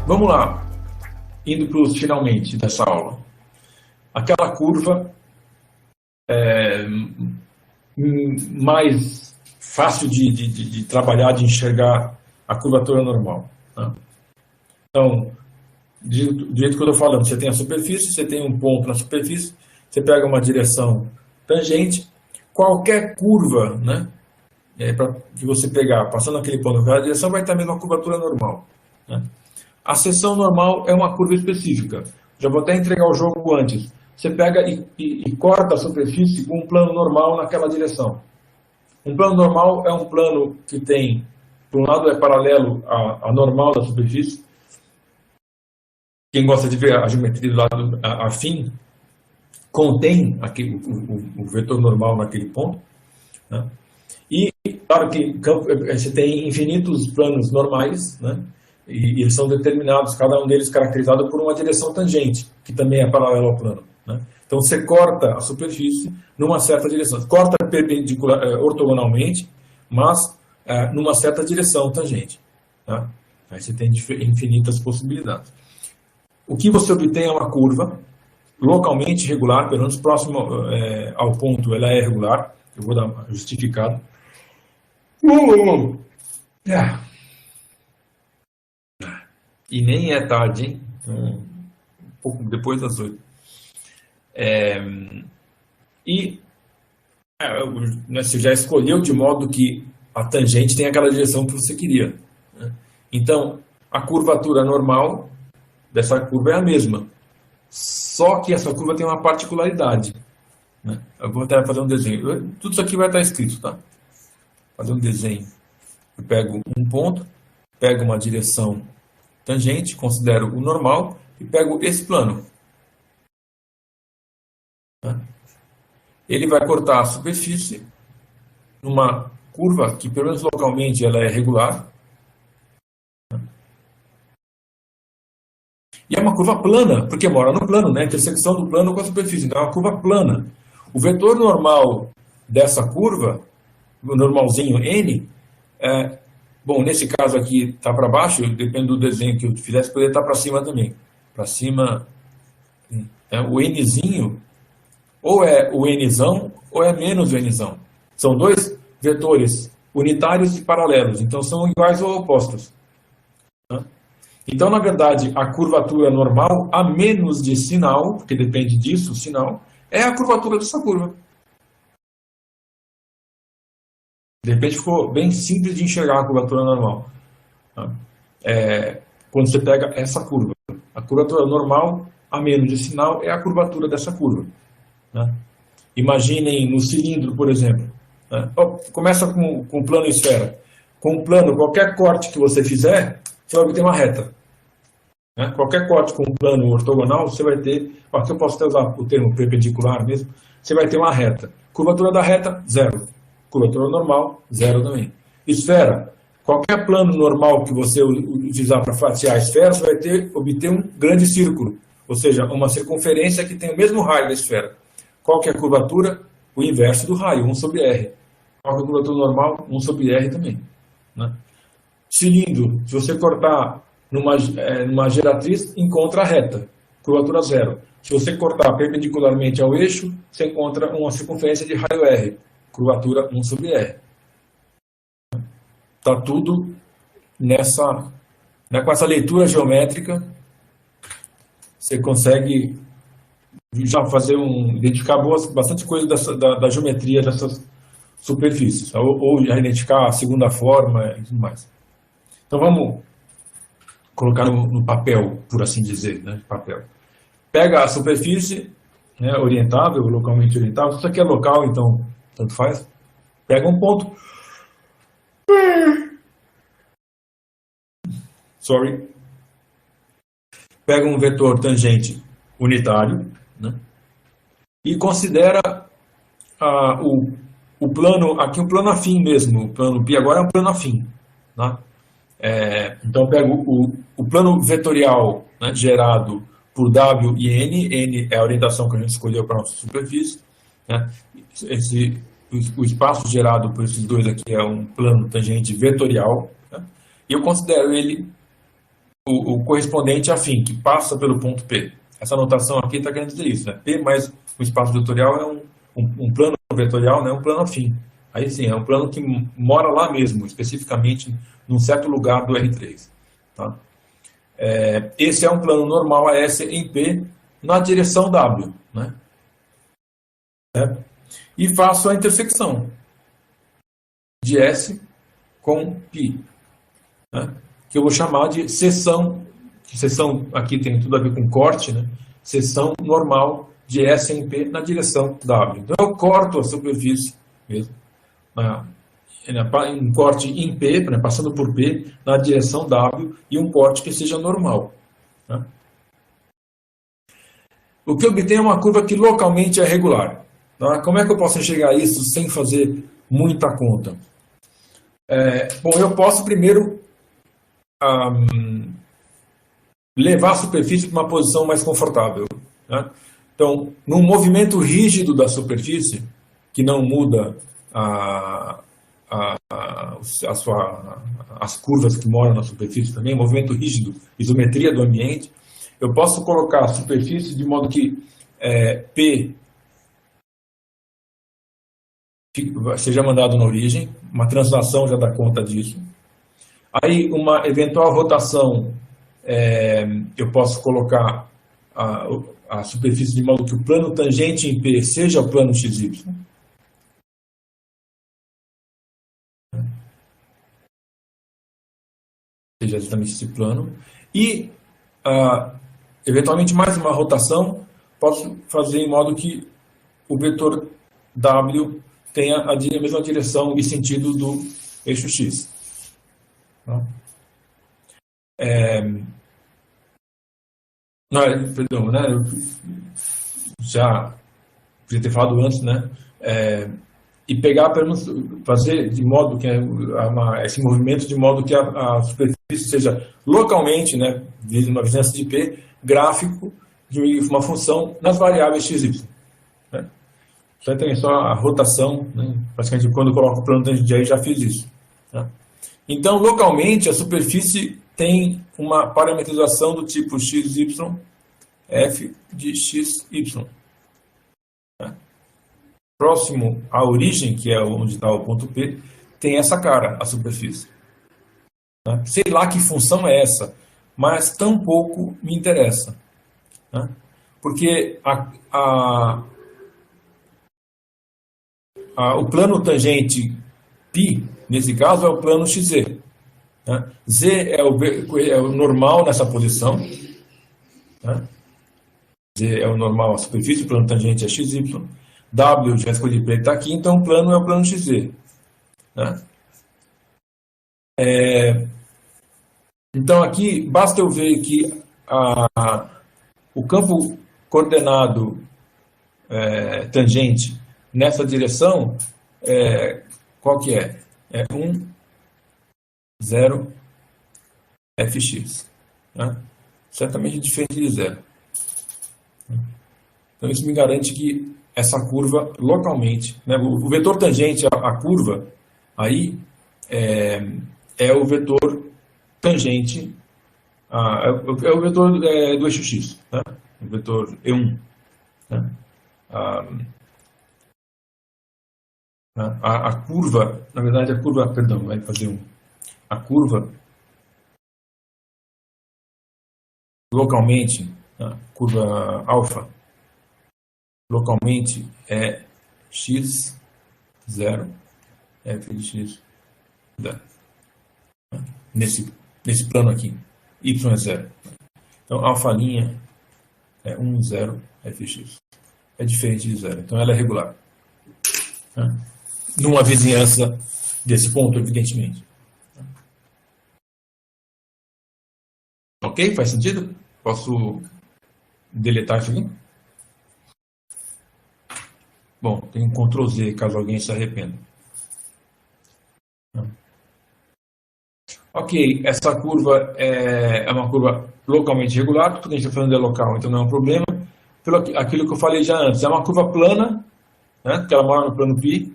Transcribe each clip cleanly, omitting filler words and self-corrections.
Vamos lá, indo para os finalmente dessa aula. Aquela curva mais fácil de trabalhar, de enxergar a curvatura normal. Tá? Então, do jeito que eu estou falando, você tem a superfície, você tem um ponto na superfície, você pega uma direção tangente, qualquer curva, né, que você pegar, passando aquele ponto naquela direção, vai ter a mesma curvatura normal. Né? A seção normal é uma curva específica. Já vou até entregar o jogo antes. Você pega e corta a superfície com um plano normal naquela direção. Um plano normal é um plano que tem, por um lado, é paralelo à normal da superfície. Quem gosta de ver a geometria do lado afim, contém o vetor normal naquele ponto. Né? E, claro que você tem infinitos planos normais, né? E eles são determinados, cada um deles caracterizado por uma direção tangente, que também é paralela ao plano. Né? Então, você corta a superfície numa certa direção. Corta perpendicular, ortogonalmente, mas numa certa direção tangente. Tá? Aí você tem infinitas possibilidades. O que você obtém é uma curva localmente regular, pelo menos próximo ao ponto ela é regular. Eu vou dar uma justificada. E nem é tarde, hein? Um pouco depois das 8. Você já escolheu de modo que a tangente tem aquela direção que você queria. Né? Então, a curvatura normal dessa curva é a mesma. Só que essa curva tem uma particularidade. Né? Eu vou até fazer um desenho. Tudo isso aqui vai estar escrito, tá? Fazer um desenho. Eu pego um ponto, pego uma direção tangente, considero o normal e pego esse plano. Tá? Ele vai cortar a superfície numa curva que, pelo menos localmente, ela é regular. E é uma curva plana, porque mora no plano, né? A intersecção do plano com a superfície. Então é uma curva plana. O vetor normal dessa curva, o normalzinho n, bom, nesse caso aqui está para baixo, depende do desenho que eu fizesse, poderia estar para cima também. Para cima, o nzinho, ou é o nzão, ou é menos o nzão. São dois vetores unitários e paralelos, então são iguais ou opostos. Então, na verdade, a curvatura normal, a menos de sinal, porque depende disso, o sinal, é a curvatura dessa curva. De repente ficou bem simples de enxergar a curvatura normal. Quando você pega essa curva. A curvatura normal, a menos de sinal, é a curvatura dessa curva. Né? Imaginem no cilindro, por exemplo. Né? Começa com o plano esfera. Com o plano, qualquer corte que você fizer, você vai obter uma reta. Né? Qualquer corte com um plano ortogonal, você vai ter... Aqui eu posso até usar o termo perpendicular mesmo. Você vai ter uma reta. Curvatura da reta, zero. Curvatura normal, zero também. Esfera. Qualquer plano normal que você utilizar para fatiar a esfera, você vai obter um grande círculo. Ou seja, uma circunferência que tem o mesmo raio da esfera. Qual que é a curvatura? O inverso do raio, 1 sobre R. Qual que é a curvatura normal? 1 sobre R também. Né? Cilindro. Se você cortar numa geratriz, encontra a reta. Curvatura zero. Se você cortar perpendicularmente ao eixo, você encontra uma circunferência de raio R. Curvatura 1 sobre R. Está tudo com essa leitura geométrica, você consegue já identificar bastante coisa da geometria dessas superfícies, ou já identificar a segunda forma e tudo mais. Então vamos colocar no papel, por assim dizer, né? Papel. Pega a superfície, né, orientável, localmente orientável. Isso aqui é local, então tanto faz. Pega um ponto. Pega um vetor tangente unitário, né, e considera o plano, aqui um plano afim mesmo, o plano π agora é um plano afim. Né? Então eu pego o plano vetorial, né, gerado por W e N é a orientação que a gente escolheu para a nossa superfície. Né? O espaço gerado por esses dois aqui é um plano tangente vetorial. Né? E eu considero ele o correspondente afim, que passa pelo ponto P. Essa notação aqui está querendo dizer isso, né? P mais o espaço vetorial é um plano vetorial, né? Um plano afim. Aí sim, é um plano que mora lá mesmo, especificamente num certo lugar do R3. Tá? Esse é um plano normal AS em P na direção W. Né? E faço a intersecção de S com π, né? Que eu vou chamar de seção, que seção aqui tem tudo a ver com corte, né? Seção normal de S em P na direção W. Então eu corto a superfície mesmo, um corte em P, né, passando por P, na direção W, e um corte que seja normal. Né? O que eu obtenho é uma curva que localmente é regular. Tá? Como é que eu posso enxergar isso sem fazer muita conta? Bom, eu posso primeiro levar a superfície para uma posição mais confortável. Né? Então, num movimento rígido da superfície, que não muda as curvas que moram na superfície também, movimento rígido, isometria do ambiente, eu posso colocar a superfície de modo que P seja mandado na origem, uma translação já dá conta disso. Aí, uma eventual rotação, eu posso colocar a superfície de modo que o plano tangente em P seja o plano XY. Seja exatamente esse plano. E, eventualmente, mais uma rotação, posso fazer em modo que o vetor W tenha a mesma direção e sentido do eixo X. Perdão, né? Eu já podia ter falado antes, né? E pegar, fazer de modo que esse movimento de modo que a superfície seja localmente, né, uma vizinhança de P, gráfico de uma função nas variáveis x, y. Né? Isso aí tem só a rotação, né? Praticamente quando eu coloco o plano tangente aí já fiz isso. Né? Então, localmente, a superfície tem uma parametrização do tipo xy, f de xy. Né? Próximo à origem, que é onde está o ponto P, tem essa cara, a superfície. Né? Sei lá que função é essa, mas tampouco me interessa. Né? Porque o plano tangente π, nesse caso, é o plano XZ. Né? Z é o normal nessa posição. Né? Z é o normal, a superfície, o plano tangente é XY. W, já escolhi para ele estar aqui, então o plano é o plano XZ. Né? Então aqui, basta eu ver que o campo coordenado tangente nessa direção, qual que é? É 1, 0, fx. Né? Certamente diferente de 0. Então isso me garante que essa curva localmente, né, o vetor tangente à curva, aí é o vetor tangente, é o vetor do eixo x, né? O vetor E1. Né? A curva, na verdade a curva, perdão, vai fazer a curva localmente, a curva alfa, localmente é x, 0, f de x, 0. Nesse plano aqui, y é 0. Então, alfa' é 1, 0, fx. É diferente de 0, então ela é regular. Numa vizinhança desse ponto, evidentemente. Ok? Faz sentido? Posso deletar isso aqui? Bom, tem um Ctrl Z, caso alguém se arrependa. Ok, essa curva é uma curva localmente regular, porque a gente está falando de local, então não é um problema. Pelo aquilo que eu falei já antes, é uma curva plana, né, que ela mora no plano π,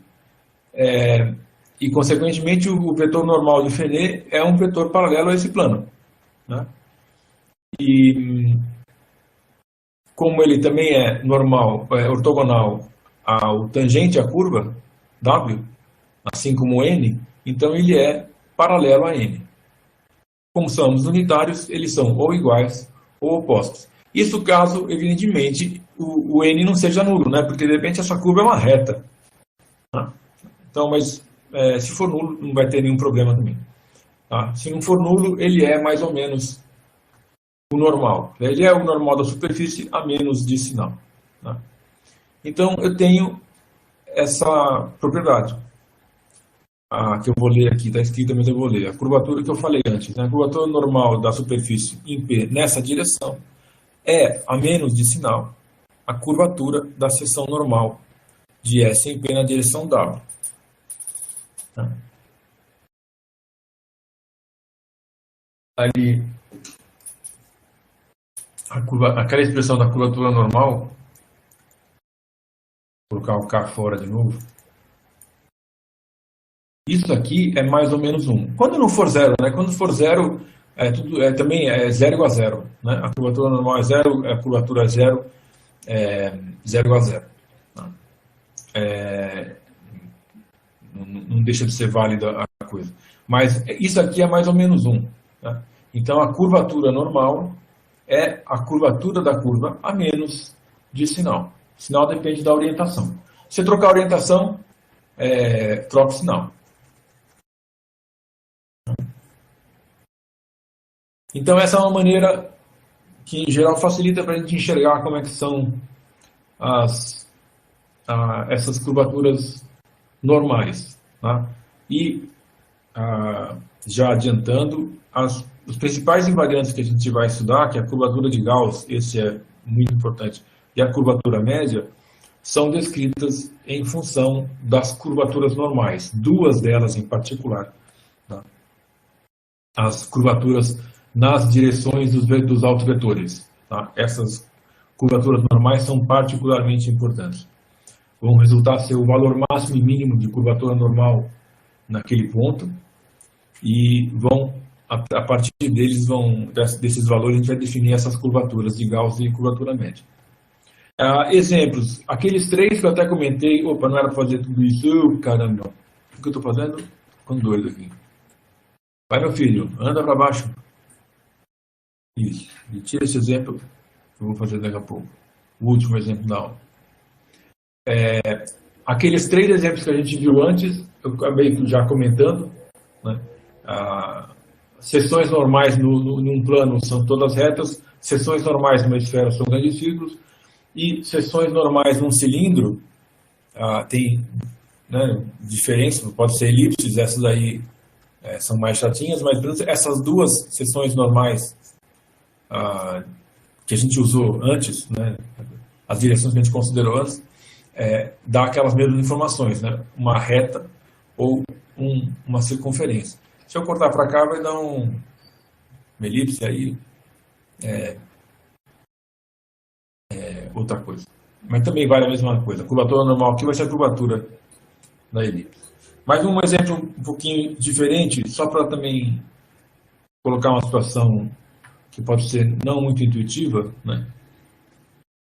e, consequentemente, o vetor normal de Frenet é um vetor paralelo a esse plano. Né? E como ele também é normal, ortogonal ao tangente à curva W, assim como N, então ele é paralelo a N. Como somos unitários, eles são ou iguais ou opostos. Isso caso, evidentemente, o N não seja nulo, né? Porque de repente essa curva é uma reta. Tá? Então, mas se for nulo, não vai ter nenhum problema também. Tá? Se não for nulo, ele é mais ou menos o normal. Ele é o normal da superfície a menos de sinal. Tá? Então, eu tenho essa propriedade. Que eu vou ler aqui, está escrita, mas eu vou ler. A curvatura que eu falei antes, né? A curvatura normal da superfície em P nessa direção é a menos de sinal a curvatura da seção normal de S em P na direção W. Tá? Ali, aquela expressão da curvatura normal, vou colocar o K fora de novo. Isso aqui é mais ou menos 1. Quando não for zero, né? Quando for zero, também é 0 igual a 0. Né? A curvatura normal é 0, a curvatura é 0, 0 igual a 0. Tá? Não deixa de ser válida a coisa. Mas isso aqui é mais ou menos 1. Tá? Então, a curvatura normal é a curvatura da curva a menos de sinal. Sinal depende da orientação. Se trocar a orientação, troca o sinal. Então, essa é uma maneira que, em geral, facilita para a gente enxergar como é que são essas curvaturas normais. Tá? E, já adiantando, os principais invariantes que a gente vai estudar, que é a curvatura de Gauss, esse é muito importante, e a curvatura média, são descritas em função das curvaturas normais, duas delas em particular. Tá? As curvaturas nas direções dos autovetores. Tá? Essas curvaturas normais são particularmente importantes. Vão resultar ser o valor máximo e mínimo de curvatura normal naquele ponto, e a partir desses valores, a gente vai definir essas curvaturas de Gauss e curvatura média. Exemplos, aqueles três que eu até comentei. Opa, não era para fazer tudo isso, caramba. O que eu estou fazendo? Ficando doido aqui. Vai, meu filho, anda para baixo. Isso, e tira esse exemplo que eu vou fazer daqui a pouco. O último exemplo da aula. Aqueles três exemplos que a gente viu antes, eu acabei já comentando, né? Seções normais num plano são todas retas, seções normais numa esfera são grandes círculos, e seções normais num cilindro tem, né, diferença, pode ser elipses, essas aí são mais chatinhas, mas essas duas seções normais que a gente usou antes, né, as direções que a gente considerou antes, dá aquelas mesmas informações, né, uma reta ou uma circunferência. Se eu cortar para cá, vai dar uma elipse aí, outra coisa. Mas também vale a mesma coisa. A curvatura normal aqui vai ser a curvatura da elipse. Mas um exemplo um pouquinho diferente, só para também colocar uma situação que pode ser não muito intuitiva, né?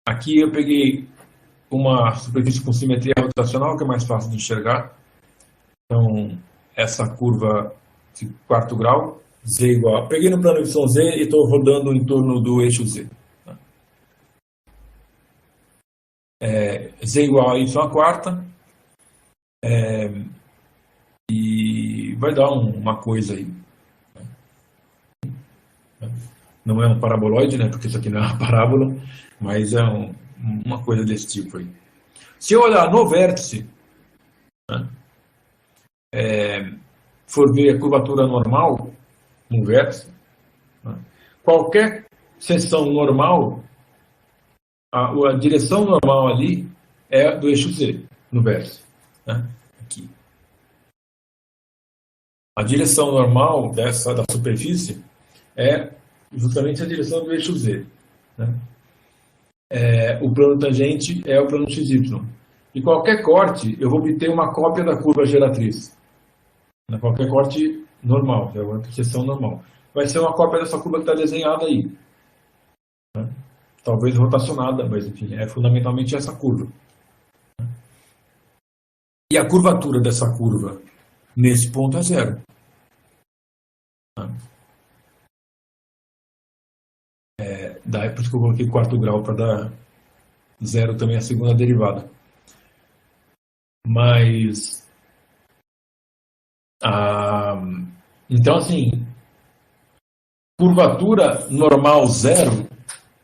Aqui eu peguei uma superfície com simetria rotacional, que é mais fácil de enxergar. Então, essa curva de quarto grau, Z igual. Peguei no plano YZ e estou rodando em torno do eixo Z. Z igual a Y à quarta. E vai dar uma coisa aí. Não é um paraboloide, né? Porque isso aqui não é uma parábola, mas é uma coisa desse tipo aí. Se eu olhar no vértice, né, for ver a curvatura normal no vértice, né, qualquer seção normal, a direção normal ali é do eixo Z, no vértice. Né, aqui. A direção normal da superfície é justamente a direção do eixo Z. Né? O plano tangente é o plano XY. E qualquer corte, eu vou obter uma cópia da curva geratriz. Qualquer corte normal, que é uma seção normal. Vai ser uma cópia dessa curva que está desenhada aí. talvez rotacionada, mas enfim, é fundamentalmente essa curva. E a curvatura dessa curva nesse ponto é zero. Daí por isso que eu coloquei quarto grau para dar zero também a segunda derivada. Mas, então assim, curvatura normal zero,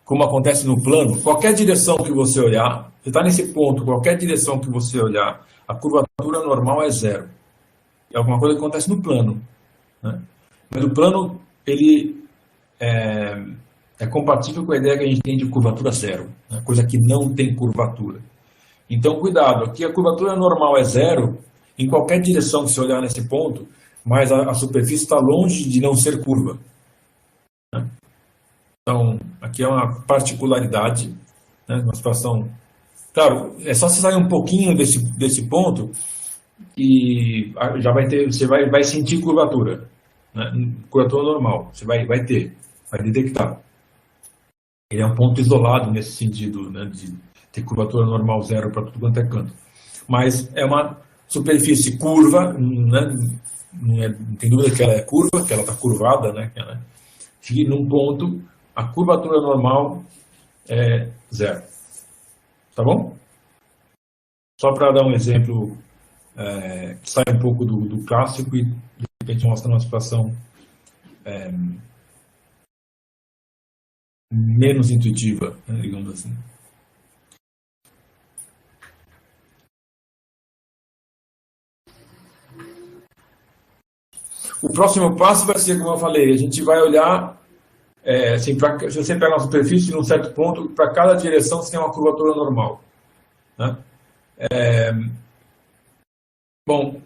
como acontece no plano, qualquer direção que você olhar, você está nesse ponto, qualquer direção que você olhar, a curvatura normal é zero. É alguma coisa que acontece no plano, né? Mas o plano, ele é compatível com a ideia que a gente tem de curvatura zero, né? Coisa que não tem curvatura. Então, cuidado, aqui a curvatura normal é zero, em qualquer direção que você olhar nesse ponto, mas a superfície está longe de não ser curva, né? Então, aqui é uma particularidade, né, uma situação... Claro, é só você sair um pouquinho desse ponto e já vai ter, você vai sentir curvatura, né? Curvatura normal, você vai detectar. Ele é um ponto isolado nesse sentido, né, de ter curvatura normal zero para tudo quanto é canto. Mas é uma superfície curva, né, não tem dúvida que ela é curva, que ela está curvada, né, e num ponto a curvatura normal é zero. Tá bom? Só para dar um exemplo que sai um pouco do clássico e de repente mostra uma situação menos intuitiva, né, digamos assim. O próximo passo vai ser, como eu falei, a gente vai olhar, assim, se você pega uma superfície num certo ponto, para cada direção você tem uma curvatura normal, né? Bom,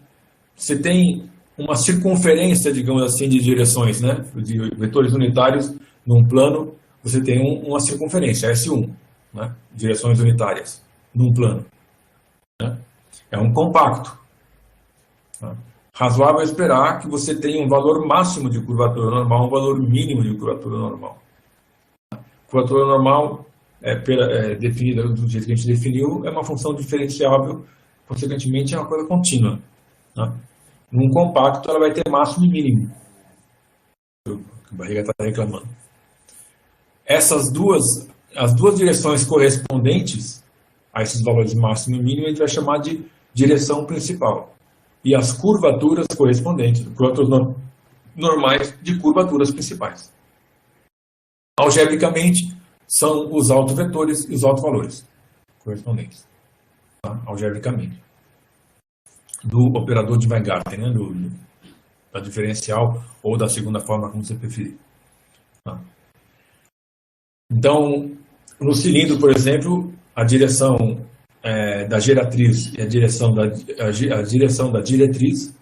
você tem uma circunferência, digamos assim, de direções, né? De vetores unitários num plano, você tem uma circunferência, S1, né? Direções unitárias num plano, né? É um compacto, tá? Razoável esperar que você tenha um valor máximo de curvatura normal, um valor mínimo de curvatura normal. Curvatura normal, definida do jeito que a gente definiu, é uma função diferenciável, consequentemente é uma coisa contínua, né? Num compacto, ela vai ter máximo e mínimo. A barriga está reclamando. As duas direções correspondentes a esses valores máximo e mínimo, a gente vai chamar de direção principal. E as curvaturas correspondentes, curvaturas normais de curvaturas principais. Algebricamente, são os autovetores e os autovalores correspondentes, tá? Algebricamente. Do operador de Weingarten, né? Da diferencial ou da segunda forma, como você preferir. Tá? Então, no cilindro, por exemplo, a direção da geratriz e a direção da diretriz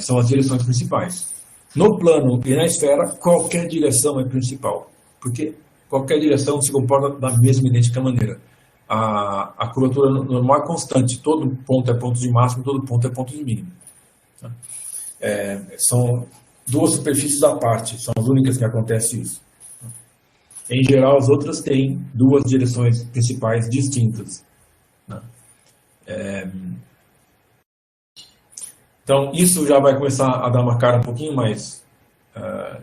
são as direções principais. No plano e na esfera, qualquer direção é principal, porque qualquer direção se comporta da mesma idêntica maneira. A curvatura normal é constante, todo ponto é ponto de máximo, todo ponto é ponto de mínimo. São duas superfícies à parte, são as únicas que acontece isso. Em geral, as outras têm duas direções principais distintas. Então, isso já vai começar a dar uma cara um pouquinho mais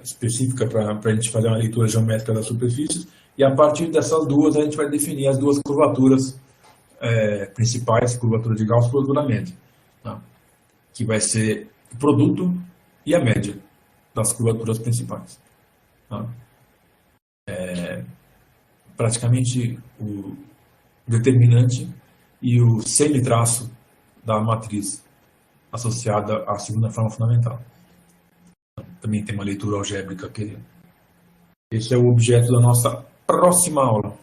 específica para a gente fazer uma leitura geométrica das superfícies, e a partir dessas duas a gente vai definir as duas curvaturas principais, curvatura de Gauss e curvatura média, tá? Que vai ser o produto e a média das curvaturas principais, tá? Praticamente o determinante e o semitraço da matriz associada à segunda forma fundamental. Também tem uma leitura algébrica que esse é o objeto da nossa próxima aula.